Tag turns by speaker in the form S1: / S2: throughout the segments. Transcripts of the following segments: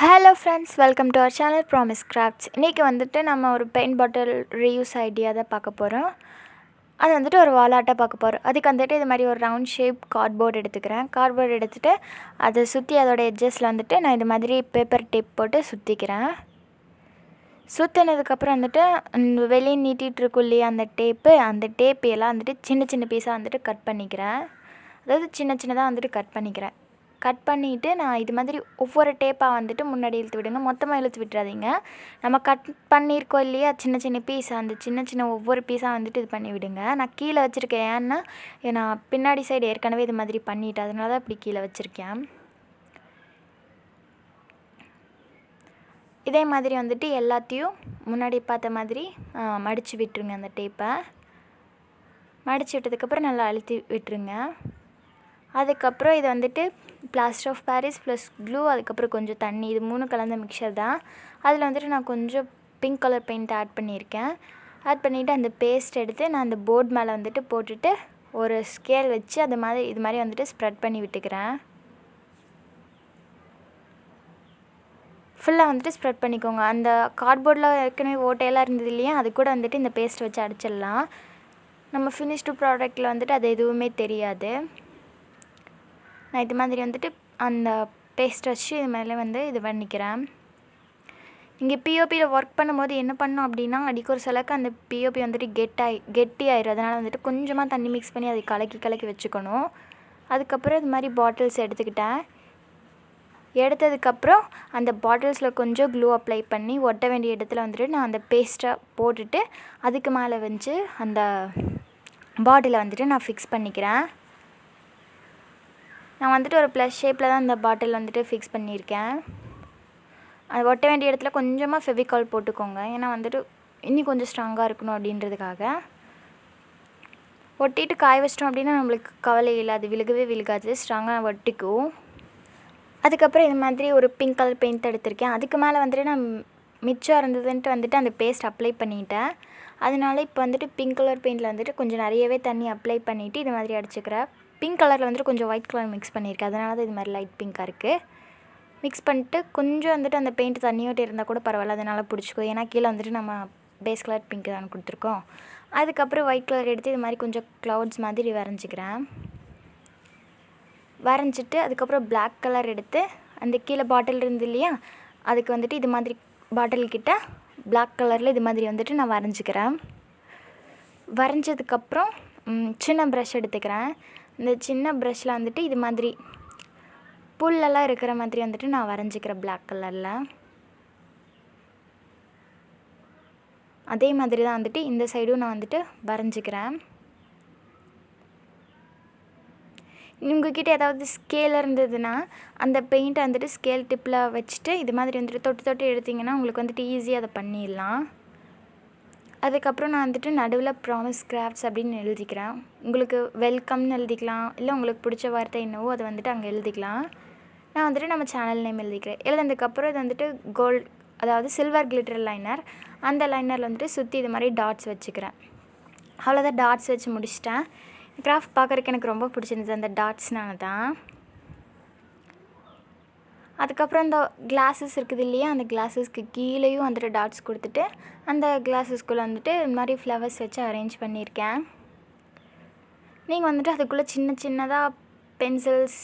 S1: Hello friends, welcome to our channel promise crafts. இன்றைக்கி வந்துட்டு நம்ம ஒரு பெயிண்ட் பாட்டில் ரீயூஸ் ஐடியா தான் பார்க்க போகிறோம். அது வந்துட்டு ஒரு வாலாட்டாக பார்க்க போகிறோம். அதுக்கு வந்துட்டு இது மாதிரி ஒரு ரவுண்ட் ஷேப் கார்ட்போர்டு எடுத்துக்கிறேன். கார்ட்போர்டு எடுத்துகிட்டு அதை சுற்றி அதோட எட்ஜஸில் வந்துட்டு நான் இது மாதிரி பேப்பர் டேப் போட்டு சுற்றிக்கிறேன். சுற்றினதுக்கப்புறம் வந்துட்டு வெளியே நீட்டிகிட்டு இருக்கும் இல்லையா அந்த டேப் எல்லாம் வந்துட்டு சின்ன சின்ன பீஸாக வந்துட்டு கட் பண்ணிக்கிறேன். அதாவது சின்ன சின்னதாக வந்துட்டு கட் பண்ணிக்கிறேன். கட் பண்ணிவிட்டு நான் இது மாதிரி ஒவ்வொரு டேப்பாக வந்துட்டு முன்னாடி இழுத்து விடுங்க. மொத்தமாக இழுத்து விட்டுறாதீங்க. நம்ம கட் பண்ணியிருக்கோம் இல்லையா சின்ன சின்ன பீஸ், அந்த சின்ன சின்ன ஒவ்வொரு பீஸாக வந்துட்டு இது பண்ணி விடுங்க. நான் கீழே வச்சுருக்கேன். ஏன்னா நான் பின்னாடி சைடு ஏற்கனவே இது மாதிரி பண்ணிவிட்டேன், அதனால தான் இப்படி கீழே வச்சுருக்கேன். இதே மாதிரி வந்துட்டு எல்லாத்தையும் முன்னாடி பார்த்த மாதிரி மடித்து விட்டுருங்க. அந்த டேப்பை மடித்து விட்டதுக்கப்புறம் நல்லா அழுத்தி விட்டுருங்க. அதுக்கப்புறம் இது வந்துட்டு plaster of Paris plus glue, அதுக்கப்புறம் கொஞ்சம் தண்ணி, இது 3 கலந்த மிக்சர் தான். அதில் வந்துட்டு நான் கொஞ்சம் பிங்க் கலர் பெயிண்ட் ஆட் பண்ணியிருக்கேன். ஆட் பண்ணிவிட்டு அந்த பேஸ்ட் எடுத்து நான் அந்த போர்டு மேலே வந்துட்டு போட்டுட்டு ஒரு ஸ்கேல் வச்சு இது மாதிரி வந்துட்டு ஸ்ப்ரெட் பண்ணி விட்டுக்கிறேன். ஃபுல்லாக வந்துட்டு ஸ்ப்ரெட் பண்ணிக்கோங்க. அந்த கார்ட்போர்டில் ஏற்கனவே ஓட்டையெல்லாம் இருந்தது இல்லையா, அது கூட வந்துட்டு இந்த பேஸ்ட் வச்சு அடிச்சிடலாம். நம்ம ஃபினிஷ்டு ப்ராடக்ட்டில் வந்துட்டு அது எதுவுமே தெரியாது. நான் இது மாதிரி வந்துட்டு அந்த பேஸ்ட் வச்சு இது மேலே இது பண்ணிக்கிறேன். இங்கே பிஓபியில் ஒர்க் பண்ணும்போது என்ன பண்ணோம் அப்படின்னா, அடிக்க ஒரு சிலக்கு அந்த பிஓபி வந்துட்டு கெட்டி ஆயிடும். அதனால் வந்துட்டு கொஞ்சமாக தண்ணி மிக்ஸ் பண்ணி அதை கலக்கி வச்சுக்கணும். அதுக்கப்புறம் இது மாதிரி பாட்டில்ஸ் எடுத்ததுக்கப்புறம் அந்த பாட்டில்ஸில் கொஞ்சம் க்ளூ அப்ளை பண்ணி ஒட்ட வேண்டிய இடத்துல வந்துட்டு நான் அந்த பேஸ்ட்டை போட்டுட்டு அதுக்கு மேலே வந்து அந்த பாட்டிலை வந்துட்டு நான் ஃபிக்ஸ் பண்ணிக்கிறேன். நான் வந்துட்டு ஒரு ப்ளஸ் ஷேப்பில் தான் இந்த பாட்டில் வந்துட்டு ஃபிக்ஸ் பண்ணியிருக்கேன். அது ஒட்ட வேண்டிய இடத்துல கொஞ்சமாக ஃபெவிகால் போட்டுக்கோங்க. ஏன்னா வந்துட்டு இன்னும் கொஞ்சம் ஸ்ட்ராங்காக இருக்கணும் அப்படின்றதுக்காக. ஒட்டிட்டு காய வச்சிட்டோம் அப்படின்னா நம்மளுக்கு கவலை இல்லை, அது விழுகாது, ஸ்ட்ராங்காக ஒட்டிக்கும். அதுக்கப்புறம் இது மாதிரி ஒரு பிங்க் கலர் பெயிண்ட் எடுத்திருக்கேன். அதுக்கு மேலே வந்துட்டு நான் மிச்சம் இருந்ததுன்ட்டு வந்துட்டு அந்த பேஸ்ட் அப்ளை பண்ணிட்டேன். அதனால இப்போ வந்துட்டு பிங்க் கலர் பெயிண்டில் வந்துட்டு கொஞ்சம் நிறையவே தண்ணி அப்ளை பண்ணிவிட்டு இது மாதிரி அடிச்சுக்கிறேன். பிங்க் கலரில் வந்துட்டு கொஞ்சம் ஒயிட் கலர் மிக்ஸ் பண்ணியிருக்கேன். அதனால தான் இது மாதிரி லைட் பிங்காக இருக்குது. மிக்ஸ் பண்ணிட்டு கொஞ்சம் வந்துட்டு அந்த பெயிண்ட் தண்ணியோட்டு இருந்தால் கூட பரவாயில்ல, அதனால் பிடிச்சிக்கோ. ஏன்னா கீழே வந்துட்டு நம்ம பேஸ் கலர் பிங்க் தான் கொடுத்துருக்கோம். அதுக்கப்புறம் ஒயிட் கலர் எடுத்து இது மாதிரி கொஞ்சம் க்ளவுட்ஸ் மாதிரி வரைஞ்சிட்டு அதுக்கப்புறம் பிளாக் கலர் எடுத்து அந்த கீழே பாட்டில் இருந்து இல்லையா, அதுக்கு வந்துட்டு இது மாதிரி பாட்டில்கிட்ட பிளாக் கலரில் இது மாதிரி வந்துட்டு நான் வரைஞ்சதுக்கப்புறம் சின்ன ப்ரஷ் எடுத்துக்கிறேன். இந்த சின்ன ப்ரஷ்ஷில் வந்துட்டு இது மாதிரி புல்லெல்லாம் இருக்கிற மாதிரி வந்துட்டு நான் வரைஞ்சிக்கிறேன் பிளாக் கலரில். அதே மாதிரி தான் வந்துட்டு இந்த சைடும் நான் வந்துட்டு வரைஞ்சிக்கிறேன். உங்கள்கிட்ட ஏதாவது ஸ்கேல் இருந்ததுன்னா அந்த பெயிண்ட்டை வந்துட்டு ஸ்கேல் டிப்பில் வச்சுட்டு இது மாதிரி வந்துட்டு தொட்டு எடுத்திங்கன்னா உங்களுக்கு வந்துட்டு ஈஸியாக அதை பண்ணிடலாம். அதுக்கப்புறம் நான் வந்துட்டு நடுவில் ப்ராமிஸ் கிராஃப்ட்ஸ் அப்படின்னு எழுதிக்கிறேன். உங்களுக்கு வெல்கம்னு எழுதிக்கலாம், இல்லை உங்களுக்கு பிடிச்ச வார்த்தை என்னவோ அதை வந்துட்டு அங்கே எழுதிக்கலாம். நான் வந்துட்டு நம்ம சேனல் நேம் எழுதிக்கிறேன். எழுதுனதுக்கப்புறம் இது வந்துட்டு அதாவது சில்வர் கிளிட்டர் லைனர், அந்த லைனரில் வந்துட்டு சுற்றி இது மாதிரி டாட்ஸ் வச்சுக்கிறேன். அவ்வளோதான், டாட்ஸ் வச்சு முடிச்சிட்டேன். கிராஃப்ட் பார்க்குறக்கு எனக்கு ரொம்ப பிடிச்சிருந்துச்சு அந்த டாட்ஸ்னால தான். அதுக்கப்புறம் இந்த கிளாஸஸ் இருக்குது இல்லையா, அந்த கிளாஸஸ்க்கு கீழேயும் வந்துட்டு டாட்ஸ் கொடுத்துட்டு அந்த கிளாஸஸ்குள்ளே வந்துட்டு இது மாதிரி ஃப்ளவர்ஸ் வச்சு அரேஞ்ச் பண்ணியிருக்கேன். நீங்கள் வந்துட்டு அதுக்குள்ளே சின்னதாக பென்சில்ஸ்,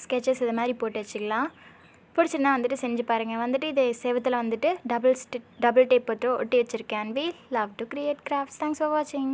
S1: ஸ்கெச்சஸ் இது மாதிரி போட்டு வச்சுக்கலாம். பிடிச்சிருந்தா வந்துட்டு செஞ்சு பாருங்கள். வந்துட்டு இது செவத்தில் வந்துட்டு டபுள் டேப் போட்டு ஒட்டி வச்சுருக்கேன். We love to create crafts. Thanks for watching.